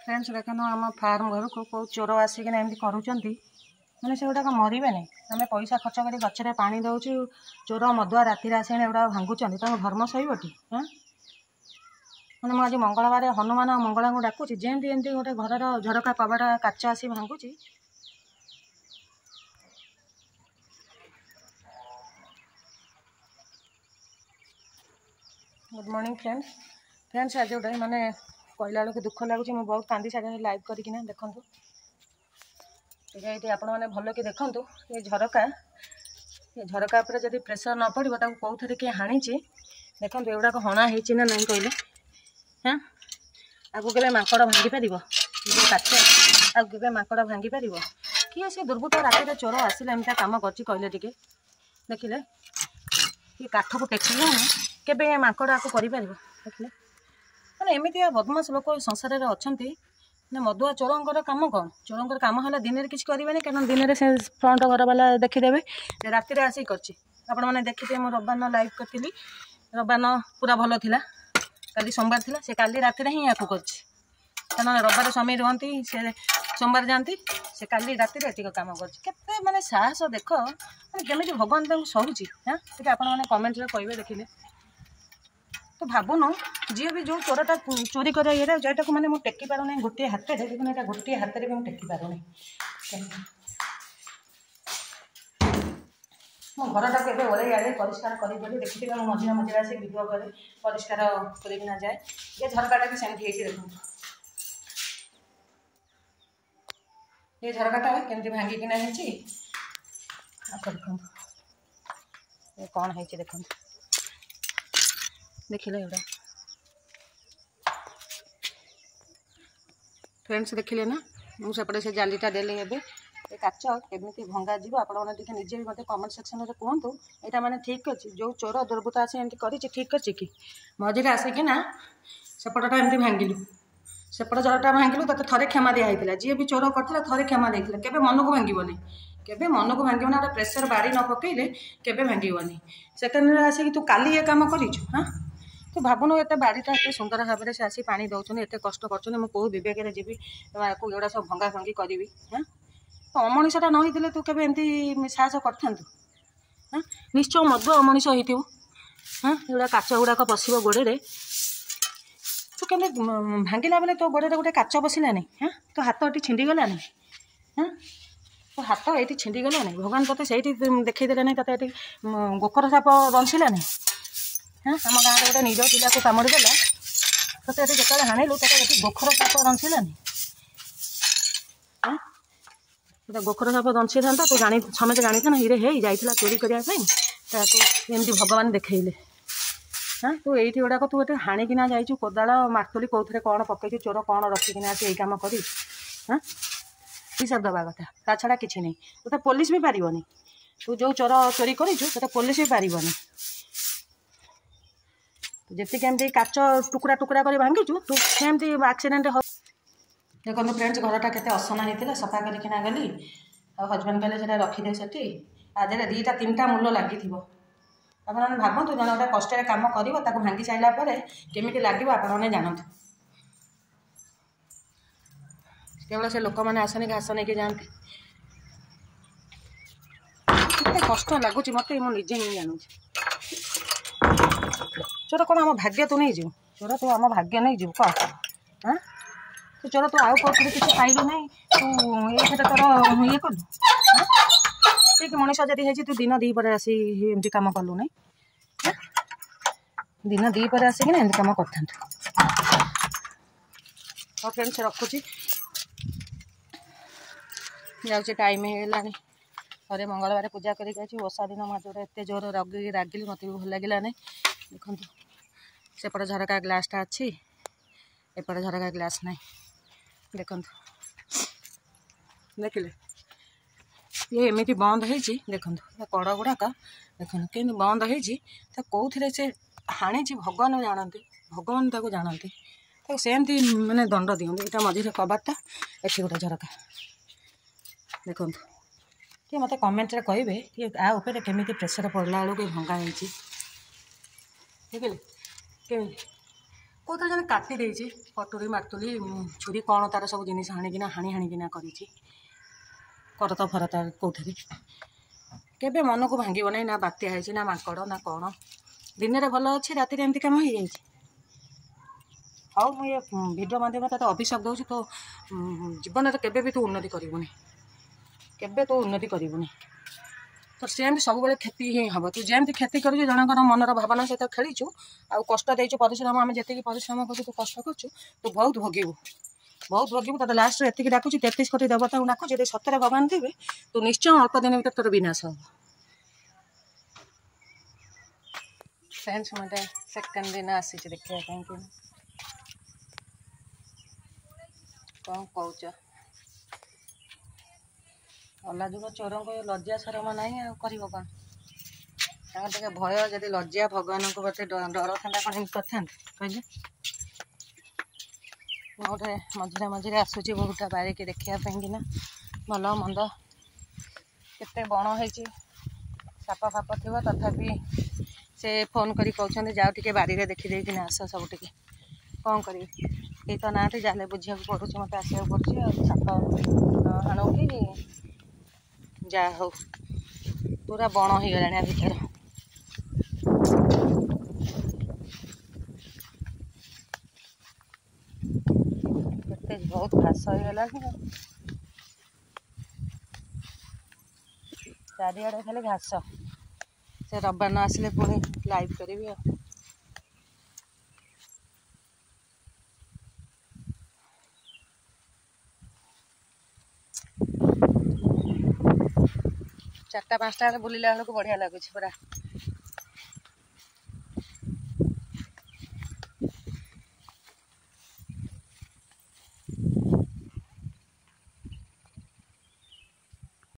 Friends देखो आम farm घर को कौ चोर आसिक एमती करूँगी मैंने से गुड़ाक मरवे आम पैसा खर्च कर गचर पा दौचु चोर मदुआ राति आसे गुड़ा भांगुंट धर्म सहीबटी हाँ मैंने मुझे आज मंगलवार हनुमान और मंगला को डाकुची जमी एमती गोटे घर झरका कबाट काच आसी भांगुची। गुड मॉर्निंग फ्रेंड्स आज गोटे मैंने कहला बेलू दुख लगुच मुझे बहुत कांदी सारे लाइव करना देखूँ ये आपण मैंने भल कि देखूँ ये झरका पर जब प्रेसर न पड़ो कौ थे किए हाणी देखो एगुड़ाक हणा ना नहीं कहले हाँ आगे के माकड़ भांगी पार काच आगे के माकड़ भांगी पार किए सी दुर्बृत्त राति चोर आसला एमती कम कर देखिले ये काठ को टेक केबे माकड़ आपको कर देखिले मैंने एमती बदमाश लोक संसार में अच्छा ना मदुआ चोरंकर काम कौन चोरंकर काम है दिन में किसी करेंगे कारण दिन में से फ्रंट घर वाला देखीदेवे राति आसिक कर देखिए मुझे रविवार लाइव करी रविवार पूरा भल था कल सोमवार थी से काली राति ही या कर रविवार स्वामी रुहती से सोमवार जाती से काली राति कम कर माने साहस देख केमी भगवान सहूची हाँ ये आपने कमेंट कहे देखिले तो भावुन जी भी जो चोरटा चोरी कर जेटा को मैंने टेकी पार गोटे हाथ में गोटे हाथ में टेकी पार मो घरटा के ओरे आड़े परिष्कार करी देखिए मझे मझे आस भिडियो करे परिष्कार करना जाए ये झरकाटा भी सेमती देखो ये झरकाटा केमती भांगिकिना देखो ये कौन है देखो देखिले एवं फ्रेंड्स देखिले ना मुझे से जालीटा देली एवं ये काच केमी भंगा जी आपजे भी मत कमेंट सेक्शन में कहतु यहाँ मैंने ठीक अच्छे जो चोर दुर्बृत्त आसे एमती कर ठीक अच्छे कि मझे आसिकिना सेपटा एमती भांगिलु सेपट झरटा भांगिलु तो थे क्षमा दिखाई जी भी चोर करते थे क्षमा देते के मन को भांगनी केबे मन को भांगना गोटे प्रेसर बाड़ी न पकईले केबे भांगनी सेकेंड आसिक तू काली ये कम कर हाँ तो भावुन एत बाड़ीटा एत सुंदर भाव में से आसी पा दौरान एत कष्ट कर विवेक जी एगुड़ा सब भंगा भंगी करी हाँ तो अमनीषटा नई तू केमती साहस कर हाँ निश्चय मधु अमनीष हो हाँ एगुड़ा काच गुड़ाक पशि गोड़े तू केमी भांगिला बेले तो गोड़े गोटे काच पशिलानी हाँ तो हाथ ये छिंडीगलानी हाँ तो हाथ ये छिंडीगलानी भगवान तोते से देखईदेलानी ते गोखर साप दंशिलानी हाँ आम गाँव गोटे निज पिला को कामुड़ीदेला तो जो हाणिलु तो गोखर साप दंशिलानी हाँ तो गोखर साप दंशी था तो जानी समझे जानी था ना हिरे हे जाइला चोरी करने एमती भगवान देखले हाँ तू ये गुड़ाक तू ये हाणिकिना जाइचु कोदाल मार्तुली कौन कौन पकईचु चोर कौन रखिकिना आसी काम करी हाँ हिसाब दवा कथा ता छड़ा किसी नहीं तो पुलिस भी पारिबनी तू जो चोर चोरी करूँ तो पुलिस भी पारिबनी जी केमती काच टुकड़ा टुकड़ा कर भांगीचु तू सेमती एक्सीडेंट हो देखो फ्रेंड्स घरटा के असना होता सफा करना गली हजबैंड कहले से रखीदे से आज दुईटा तीनटा मूल लगी आपने भावतु जन गोटे कष्ट कम कर भांगी सारापर केमी लगे आपने जानतु केवल से लोक मैंने आसने घास नहीं जाते कष्ट लगुच मत मुझे ही जानू चोर कौन आम भाग्य तू नहीं जीव चोर तू आम भाग्य नहीं जीव कह हाँ तू चोर तू आउ कौन किसी पाइलु ना तू ये तोर ये कलु ठीक मनीष जदि तू दिन दीपर आसी एमती कम कलु ना दिन दीपर आसिक एमती कम कर फ्रेंड्स रखुची जाऊँचे टाइम है थे मंगलवार पूजा करके ओषा दिन मत एत जोर रागिली मत भी भल लगे नहीं देखो सेपट झरका ग्लासटा अच्छी एपट झरका ग्लास ना देखो देखिले ये एमती बंद हो देखो कड़ गुड़ाक देखो कि बंद हो कौन से हाणी भगवान जानते भगवान जानते सेमती मैंने दंड दिखते यहाँ मझे कबाटा एटी गोटे झरका देखो कि मत कमेंट रे कहे कि आपर केमी प्रेसर पड़ला बेलू भंगा देखिले कौन जन काटी कटोरी मार्तुली छुरी कौन तार सब जिन हाणिकिना हाणिकिना करत फरता कौथि केबे मन को भांगो ना ना बात्या है ना माकड़ ना कौन दिन में भल अच्छे राति एमती कम हो जाए। हाँ मुझे भिडियो माध्यम तो अभिशाप दूसरी तो जीवन में केबे भी तू उन्नति करूनी केबे तू उन्नति करूनी तो सेमती सब क्षति ही हम तू जमी क्षति कर जनकर मनर भावना सहित खेलीचु आउ कष्ट देचु परिश्रम आम जी परिश्रम कर तू कष्ट करूँ तू बहुत भोगू तो लास्ट एतिक डाकुच 33 कोटी देवता डाकुच यदि सतरे भगवान थे तू निश्चय अल्प दिन भर तोर विनाश हम। फ्रेंड्स मत सेकेंड दिन आसी देखा कहीं कौन कौच अला जुग चोर को लज्जा शरम ना कर भय जदि लज्जा भगवान को बते डर था कौन करते कहले गोटे मझे मझे आसूची बहुटा बारिकी देखापी ना भल मंद केते बण हो साप फाप थी तथापि से फोन करी कहते जाओ टे बाड़ी में देखीदेना आस सब टे कौन करी कहीं तो ना जाले बुझा पड़ू मत आसा पड़े साप हाणु कि जा हो पूरा बण हो गला भीतर बहुत घास हो गला चारिआडे खाली घास से रविवार न आसिले पुणी लाइव करी चारटा 5टा बुलिला बेलू बढ़िया लगुच पूरा।